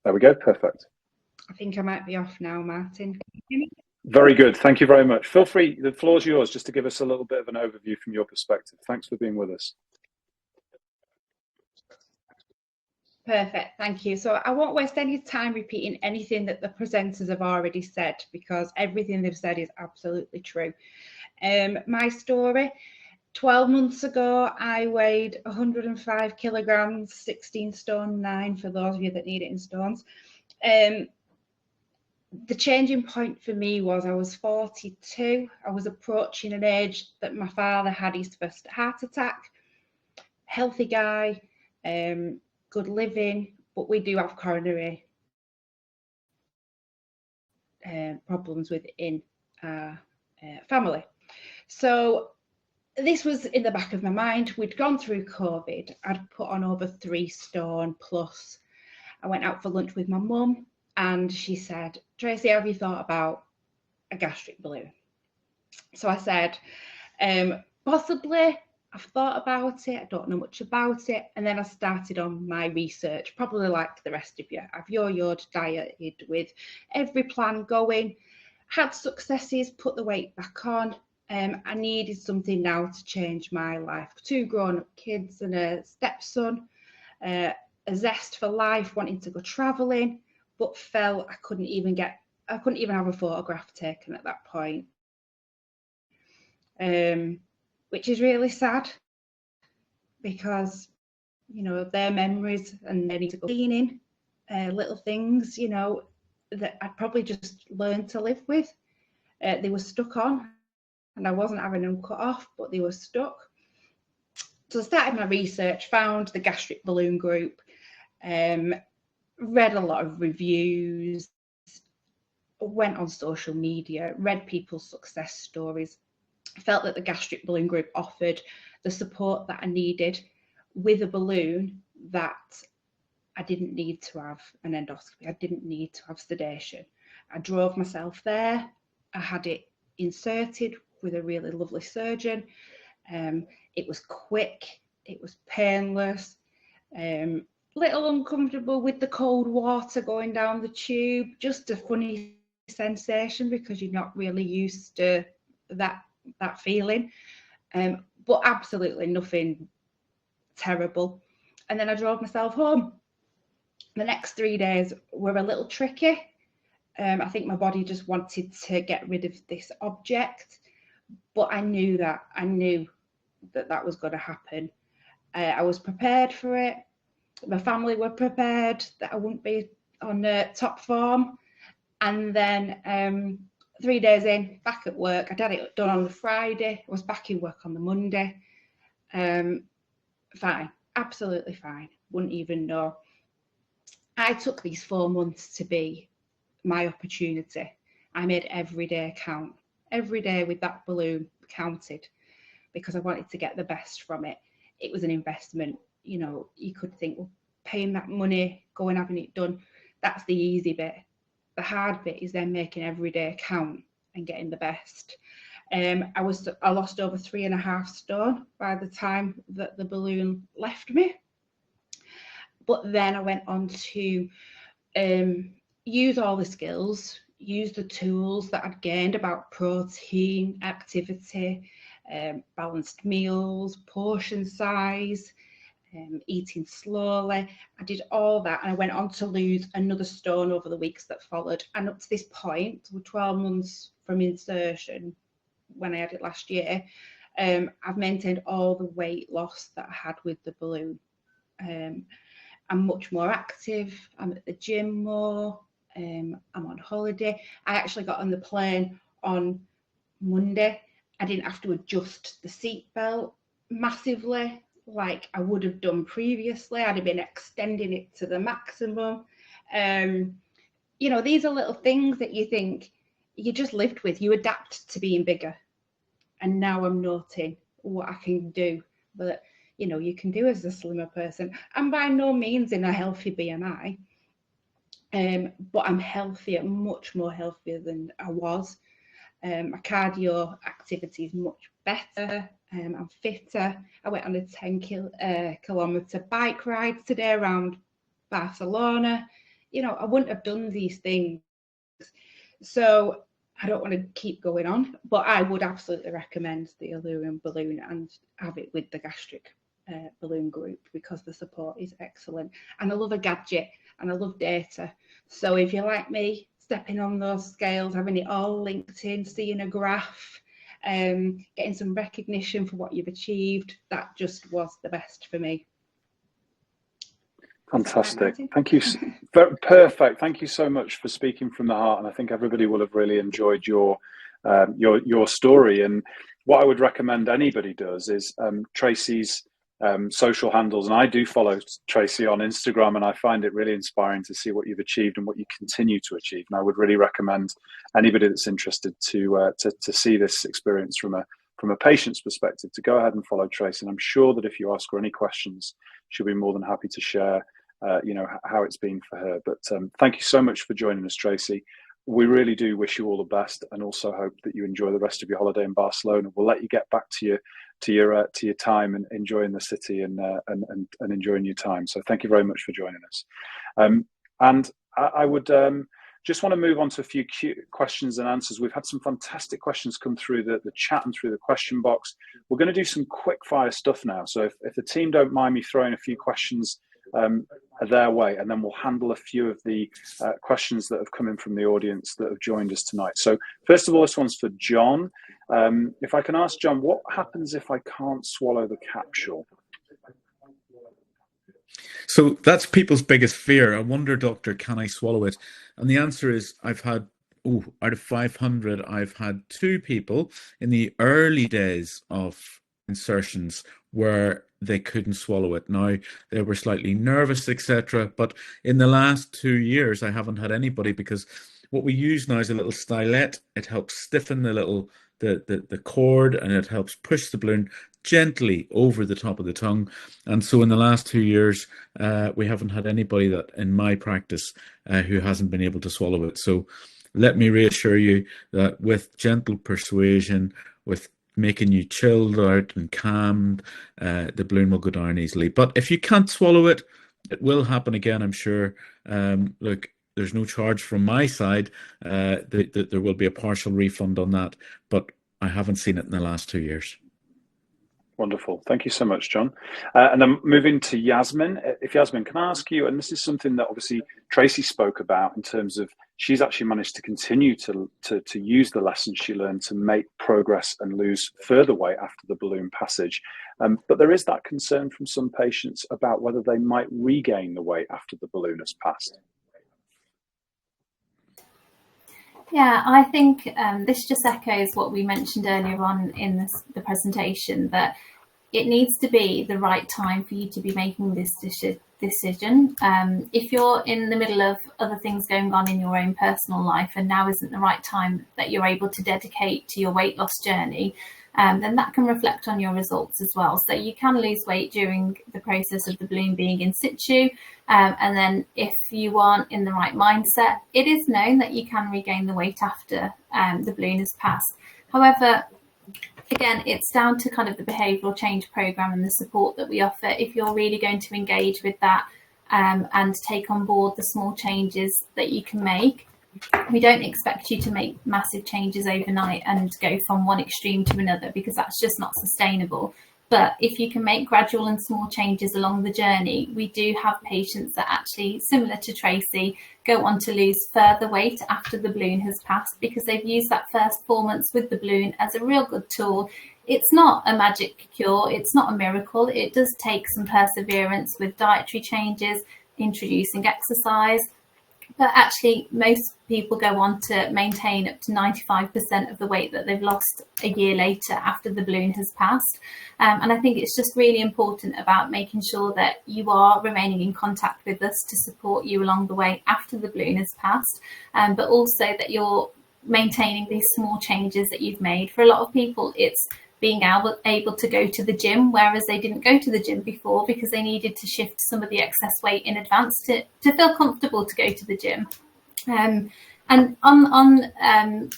B: There we go, perfect.
G: I think I might be off now, Martin.
B: Very good, thank you very much. Feel free, the floor is yours, just to give us a little bit of an overview from your perspective. Thanks for being with us.
G: Perfect, thank you. So I won't waste any time repeating anything that the presenters have already said, because everything they've said is absolutely true. My story, 12 months ago, I weighed 105 kilograms, 16 stone 9 for those of you that need it in stones. The changing point for me was I was 42. I was approaching an age that my father had his first heart attack. Healthy guy, good living, but we do have coronary problems within our family. So this was in the back of my mind. We'd gone through COVID. I'd put on over 3 stone plus. I went out for lunch with my mum and she said, Tracy, have you thought about a gastric balloon? So I said, possibly. I've thought about it. I don't know much about it. And then I started on my research, probably like the rest of you. I've yo-yoed, dieted with every plan going, had successes, put the weight back on. I needed something now to change my life. 2 grown-up kids and a stepson, a zest for life, wanting to go traveling, but felt I couldn't even have a photograph taken at that point, which is really sad, because you know their memories and they need to go cleaning, little things, you know, that I'd probably just learned to live with. They were stuck on. And I wasn't having them cut off, but they were stuck. So I started my research, found the Gastric Balloon group, read a lot of reviews, went on social media, read people's success stories. I felt that the Gastric Balloon group offered the support that I needed with a balloon, that I didn't need to have an endoscopy. I didn't need to have sedation. I drove myself there. I had it inserted with a really lovely surgeon. It was quick, it was painless, little uncomfortable with the cold water going down the tube, just a funny sensation because you're not really used to that feeling, but absolutely nothing terrible. And then I drove myself home. The next 3 days were a little tricky. I think my body just wanted to get rid of this object, but I knew that was going to happen. I was prepared for it. My family were prepared that I wouldn't be on top form. And then 3 days in, back at work. I'd had it done on the Friday. I was back in work on the Monday. Fine, absolutely fine. Wouldn't even know. I took these 4 months to be my opportunity. I made every day count. Every day with that balloon counted, because I wanted to get the best from it. It was an investment. You know, you could think, well, paying that money, going having it done, that's the easy bit. The hard bit is then making every day count and getting the best. I lost over 3.5 stone by the time that the balloon left me. But then I went on to use all the skills, use the tools that I'd gained about protein, activity, balanced meals, portion size, eating slowly. I did all that, and I went on to lose another stone over the weeks that followed. And up to this point, with 12 months from insertion, when I had it last year, I've maintained all the weight loss that I had with the balloon. I'm much more active. I'm at the gym more. I'm on holiday. I actually got on the plane on Monday. I didn't have to adjust the seatbelt massively like I would have done previously. I'd have been extending it to the maximum. You know, these are little things that you think you just lived with. You adapt to being bigger. And now I'm noting what I can do, but you know, you can do as a slimmer person. I'm by no means in a healthy BMI, but I'm healthier, much more healthier than I was. My cardio activity is much better. I'm fitter. I went on a 10 kilometre bike ride today around Barcelona. You know, I wouldn't have done these things. So I don't want to keep going on, but I would absolutely recommend the Allurion balloon and have it with the Gastric balloon group, because the support is excellent. And I love a gadget and I love data. So if you're like me, stepping on those scales, having it all linked in, seeing a graph, getting some recognition for what you've achieved, that just was the best for me.
B: Fantastic. Thank you. Perfect. Thank you so much for speaking from the heart. And I think everybody will have really enjoyed your story. And what I would recommend anybody does is Tracy's social handles. And I do follow Tracy on Instagram, and I find it really inspiring to see what you've achieved and what you continue to achieve. And I would really recommend anybody that's interested to see this experience from a patient's perspective to go ahead and follow Tracy. And I'm sure that if you ask her any questions, she'll be more than happy to share you know, how it's been for her. But thank you so much for joining us, Tracy. We really do wish you all the best, and also hope that you enjoy the rest of your holiday in Barcelona. We'll let you get back to your time and enjoying the city and enjoying your time. So thank you very much for joining us. And I would just want to move on to a few questions and answers. We've had some fantastic questions come through the chat and through the question box. We're going to do some quick fire stuff now. So if the team don't mind me throwing a few questions their way, and then we'll handle a few of the questions that have come in from the audience that have joined us tonight. So first of all, this one's for John. If I can ask John, what happens if I can't swallow the capsule?
C: So that's people's biggest fear. I wonder, doctor, can I swallow it? And the answer is, I've had, out of 500, I've had 2 people in the early days of insertions where they couldn't swallow it. Now, they were slightly nervous, etc. But in the last 2 years, I haven't had anybody, because what we use now is a little stylet. It helps stiffen the cord, and it helps push the balloon gently over the top of the tongue. And so in the last 2 years, we haven't had anybody that in my practice who hasn't been able to swallow it. So let me reassure you that with gentle persuasion, with making you chilled out and calmed, the balloon will go down easily. But if you can't swallow it, it will happen again, I'm sure. Look, there's no charge from my side. There will be a partial refund on that, but I haven't seen it in the last 2 years.
B: Wonderful. Thank you so much, John. And then moving to Yasmin. If Yasmin, can I ask you, and this is something that obviously Tracy spoke about in terms of she's actually managed to continue to use the lessons she learned to make progress and lose further weight after the balloon passage. But there is that concern from some patients about whether they might regain the weight after the balloon has passed.
E: Yeah, I think this just echoes what we mentioned earlier on in the presentation, that it needs to be the right time for you to be making this decision. If you're in the middle of other things going on in your own personal life, and now isn't the right time that you're able to dedicate to your weight loss journey, then that can reflect on your results as well. So you can lose weight during the process of the balloon being in situ. And then if you aren't in the right mindset, it is known that you can regain the weight after the balloon has passed. However, again, it's down to kind of the behavioural change programme and the support that we offer. If you're really going to engage with that and take on board the small changes that you can make, we don't expect you to make massive changes overnight and go from one extreme to another, because that's just not sustainable. But if you can make gradual and small changes along the journey, we do have patients that actually, similar to Tracy, go on to lose further weight after the balloon has passed, because they've used that first 4 months with the balloon as a real good tool it's not a magic cure, it's not a miracle. It does take some perseverance with dietary changes, introducing exercise. But actually, most people go on to maintain up to 95% of the weight that they've lost a year later after the balloon has passed. And I think it's just really important about making sure that you are remaining in contact with us to support you along the way after the balloon has passed, but also that you're maintaining these small changes that you've made. For a lot of people, it's being able to go to the gym, whereas they didn't go to the gym before because they needed to shift some of the excess weight in advance to feel comfortable to go to the gym. And on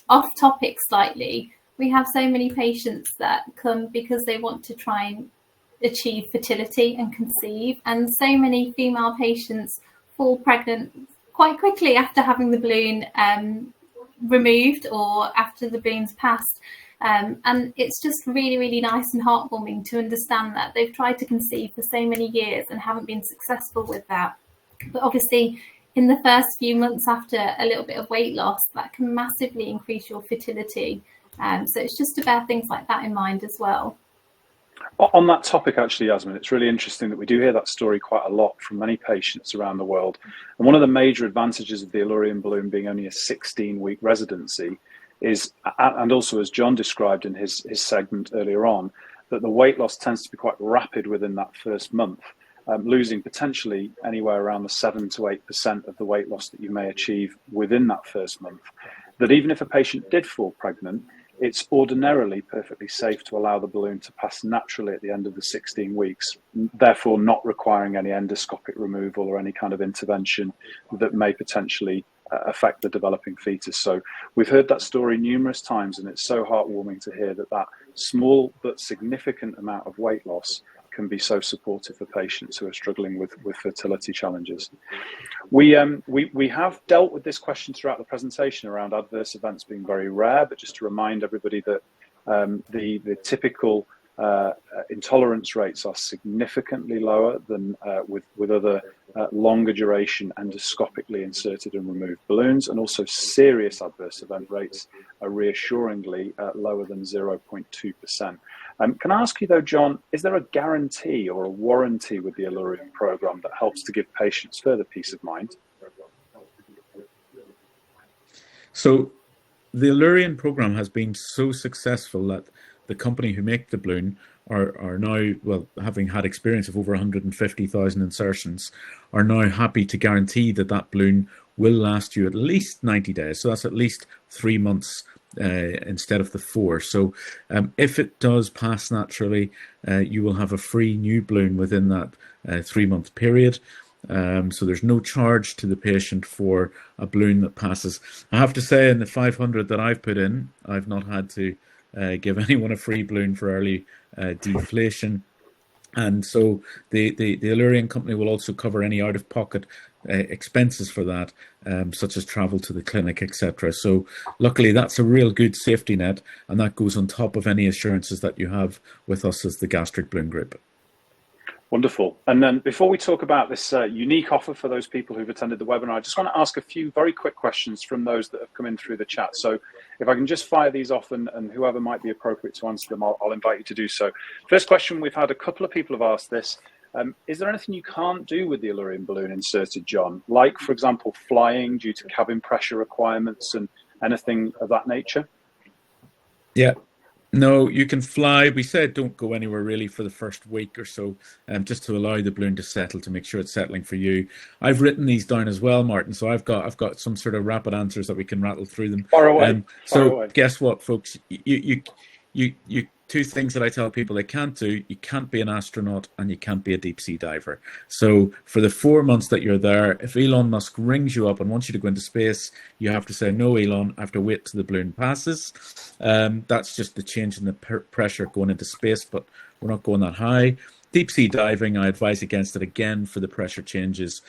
E: off topic slightly, we have so many patients that come because they want to try and achieve fertility and conceive, and so many female patients fall pregnant quite quickly after having the balloon removed or after the balloon's passed. And it's just really, really nice and heartwarming to understand that they've tried to conceive for so many years and haven't been successful with that. But obviously, in the first few months after a little bit of weight loss, that can massively increase your fertility. So it's just to bear things like that in mind as well.
B: On that topic, actually, Yasmin, it's really interesting that we do hear that story quite a lot from many patients around the world. And one of the major advantages of the Allurion balloon being only a 16-week residency is, and also as John described in his segment earlier on, that the weight loss tends to be quite rapid within that first month, losing potentially anywhere around the 7 to 8% of the weight loss that you may achieve within that first month. That even if a patient did fall pregnant, it's ordinarily perfectly safe to allow the balloon to pass naturally at the end of the 16 weeks, therefore not requiring any endoscopic removal or any kind of intervention that may potentially affect the developing fetus. So we've heard that story numerous times, and it's so heartwarming to hear that that small but significant amount of weight loss can be so supportive for patients who are struggling with fertility challenges. We have dealt with this question throughout the presentation around adverse events being very rare, but just to remind everybody that the typical intolerance rates are significantly lower than with other longer duration endoscopically inserted and removed balloons, and also serious adverse event rates are reassuringly lower than 0.2%. Can I ask you though, John, is there a guarantee or a warranty with the Allurion program that helps to give patients further peace of mind?
C: So the Allurion program has been so successful that the company who make the balloon are now, well, having had experience of over 150,000 insertions, are now happy to guarantee that that balloon will last you at least 90 days. So that's at least 3 months instead of the 4. So if it does pass naturally, you will have a free new balloon within that 3-month period. So there's no charge to the patient for a balloon that passes. I have to say, in the 500 that I've put in, I've not had to give anyone a free balloon for early deflation. And so the Allurion company will also cover any out-of-pocket expenses for that, such as travel to the clinic, etc. So luckily that's a real good safety net, and that goes on top of any assurances that you have with us as the Gastric Balloon Group.
B: Wonderful. And then before we talk about this unique offer for those people who've attended the webinar, I just want to ask a few very quick questions from those that have come in through the chat. So if I can just fire these off, and whoever might be appropriate to answer them, I'll invite you to do so. First question, we've had a couple of people have asked this. Is there anything you can't do with the Allurion balloon inserted, John? Like, for example, flying due to cabin pressure requirements and anything of that nature?
C: Yeah. No, you can fly. We said don't go anywhere really for the first week or so, just to allow the balloon to settle, to make sure it's settling for you. I've written these down as well, Martin, so I've got some sort of rapid answers that we can rattle through them.
B: Far away.
C: Guess what, folks? You two things that I tell people they can't do: you can't be an astronaut and you can't be a deep sea diver. So for the 4 months that you're there, if Elon Musk rings you up and wants you to go into space, you have to say, no, Elon, I have to wait till the balloon passes. That's just the change in the pressure going into space, but we're not going that high. Deep sea diving, I advise against it again for the pressure changes.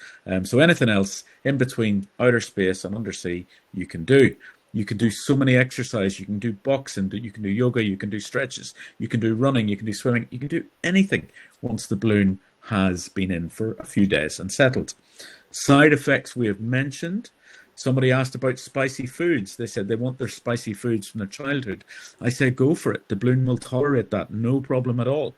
C: So anything else in between outer space and undersea, you can do. You can do so many exercises. You can do boxing, you can do yoga, you can do stretches, you can do running, you can do swimming, you can do anything once the balloon has been in for a few days and settled. Side effects we have mentioned. Somebody asked about spicy foods. They said they want their spicy foods from their childhood. I said, go for it. The balloon will tolerate that, no problem at all.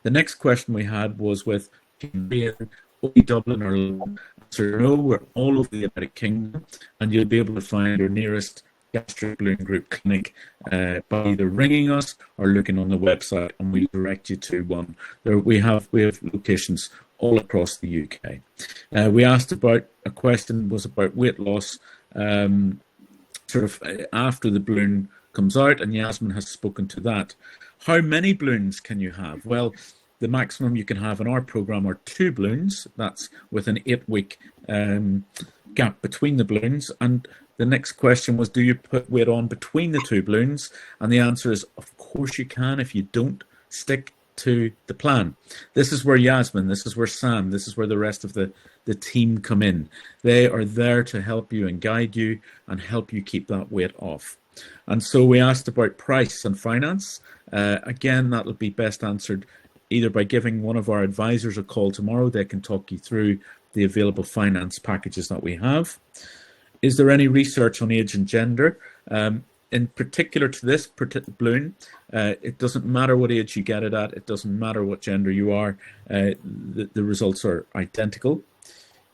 C: The next question we had was with Dublin or London. So no, we're all over the United Kingdom, and you'll be able to find your nearest Gastric Balloon Group clinic by either ringing us or looking on the website, and we'll direct you to one. We have locations all across the UK. We asked about, a question was about weight loss, sort of after the balloon comes out, and Yasmin has spoken to that. How many balloons can you have? Well, the maximum you can have in our program are 2 balloons. That's with an 8-week gap between the balloons. And the next question was, do you put weight on between the 2 balloons? And the answer is, of course you can, if you don't stick to the plan. This is where Yasmin, this is where Sam, this is where the rest of the team come in. They are there to help you and guide you and help you keep that weight off. And so we asked about price and finance. Again, that'll be best answered either by giving one of our advisors a call tomorrow. They can talk you through the available finance packages that we have. Is there any research on age and gender? In particular to this balloon, it doesn't matter what age you get it at. It doesn't matter what gender you are. The results are identical.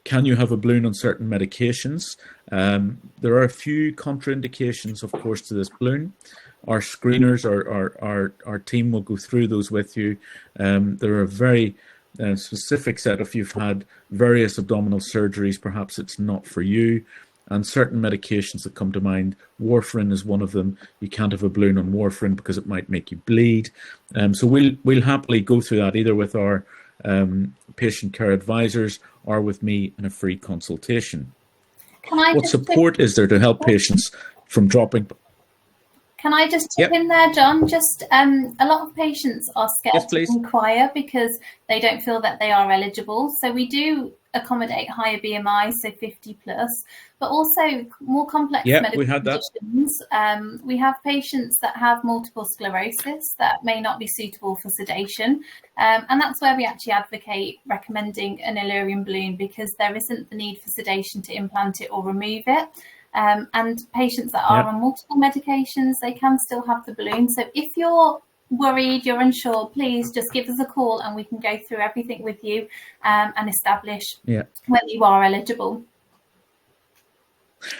C: Can you have a balloon on certain medications? There are a few contraindications, of course, to this balloon. Our screeners, our team will go through those with you. There are a very specific set. If you've had various abdominal surgeries, perhaps it's not for you. And certain medications that come to mind, warfarin is one of them. You can't have a balloon on warfarin because it might make you bleed. So we'll happily go through that either with our patient care advisors or with me in a free consultation. What support is there to help patients from dropping?
E: Can I just chip in there, John? Just a lot of patients are scared to inquire because they don't feel that they are eligible. So we do accommodate higher BMI, so 50 plus, but also more complex medical conditions. We have patients that have multiple sclerosis that may not be suitable for sedation. And that's where we actually advocate recommending an Allurian balloon, because there isn't the need for sedation to implant it or remove it. And patients that are on multiple medications, they can still have the balloon. So if you're worried, you're unsure, please just give us a call and we can go through everything with you and establish whether you are eligible.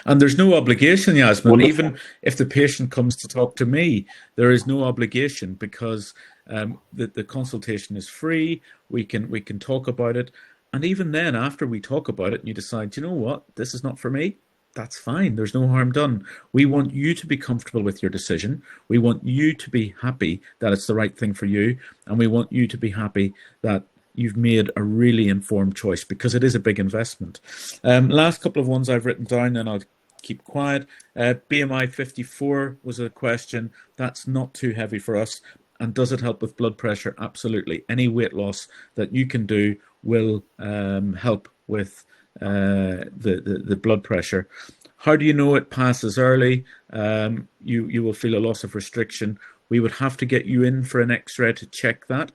C: And there's no obligation, Yasmin. Wonderful. Even if the patient comes to talk to me, there is no obligation, because the consultation is free. We can talk about it. And even then, after we talk about it and you decide, you know what, this is not for me, that's fine. There's no harm done. We want you to be comfortable with your decision. We want you to be happy that it's the right thing for you. And we want you to be happy that you've made a really informed choice, because it is a big investment. Last couple of ones I've written down, and I'll keep quiet. BMI 54 was a question. That's not too heavy for us. And does it help with blood pressure? Absolutely. Any weight loss that you can do will help with the blood pressure. How do you know it passes early? You will feel a loss of restriction. We would have to get you in for an X-ray to check that.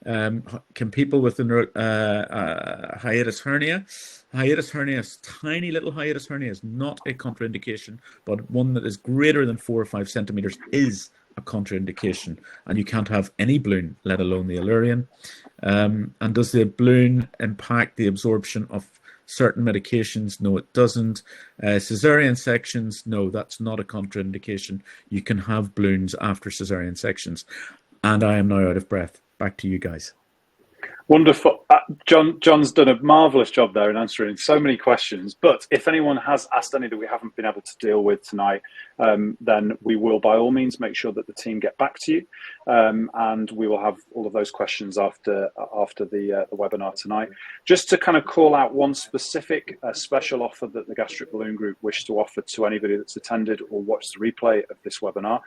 C: Can people with hiatus hernia? Hiatus hernia, tiny little hiatus hernia, is not a contraindication, but one that is greater than 4 or 5 centimeters is a contraindication, and you can't have any balloon, let alone the Allurian. And does the balloon impact the absorption of certain medications? No, it doesn't. Cesarean sections, no, that's not a contraindication. You can have balloons after cesarean sections. And I am now out of breath. Back to you guys.
B: Wonderful. John's done a marvellous job there in answering so many questions. But if anyone has asked any that we haven't been able to deal with tonight, then we will by all means make sure that the team get back to you. And we will have all of those questions after the webinar tonight. Just to kind of call out one specific special offer that the Gastric Balloon Group wish to offer to anybody that's attended or watched the replay of this webinar.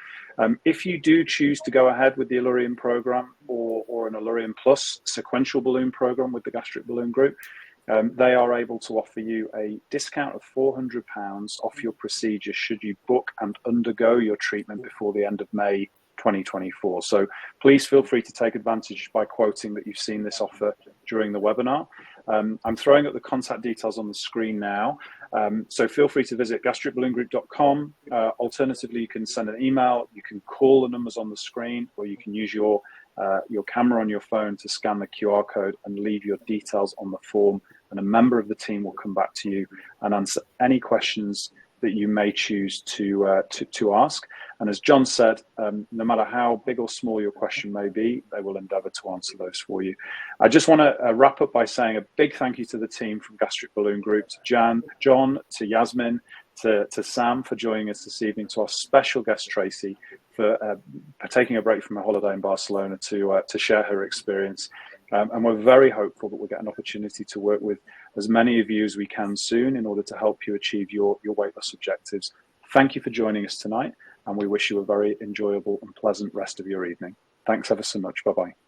B: If you do choose to go ahead with the Allurian program or an Allurian Plus sequential balloon program with the Gastric Balloon Group, they are able to offer you a discount of £400 off your procedure should you book and undergo your treatment before the end of May 2024. So please feel free to take advantage by quoting that you've seen this offer during the webinar. I'm throwing up the contact details on the screen now. So feel free to visit gastricballoongroup.com. Alternatively, you can send an email, you can call the numbers on the screen, or you can use your camera on your phone to scan the QR code and leave your details on the form, and a member of the team will come back to you and answer any questions that you may choose to ask. And as John said, no matter how big or small your question may be, they will endeavour to answer those for you. I just want to wrap up by saying a big thank you to the team from Gastric Balloon Group, to John, to Yasmin, to Sam for joining us this evening, to our special guest Tracy for taking a break from her holiday in Barcelona to share her experience. And we're very hopeful that we'll get an opportunity to work with as many of you as we can soon in order to help you achieve your weight loss objectives. Thank you for joining us tonight, and we wish you a very enjoyable and pleasant rest of your evening. Thanks ever so much. Bye-bye.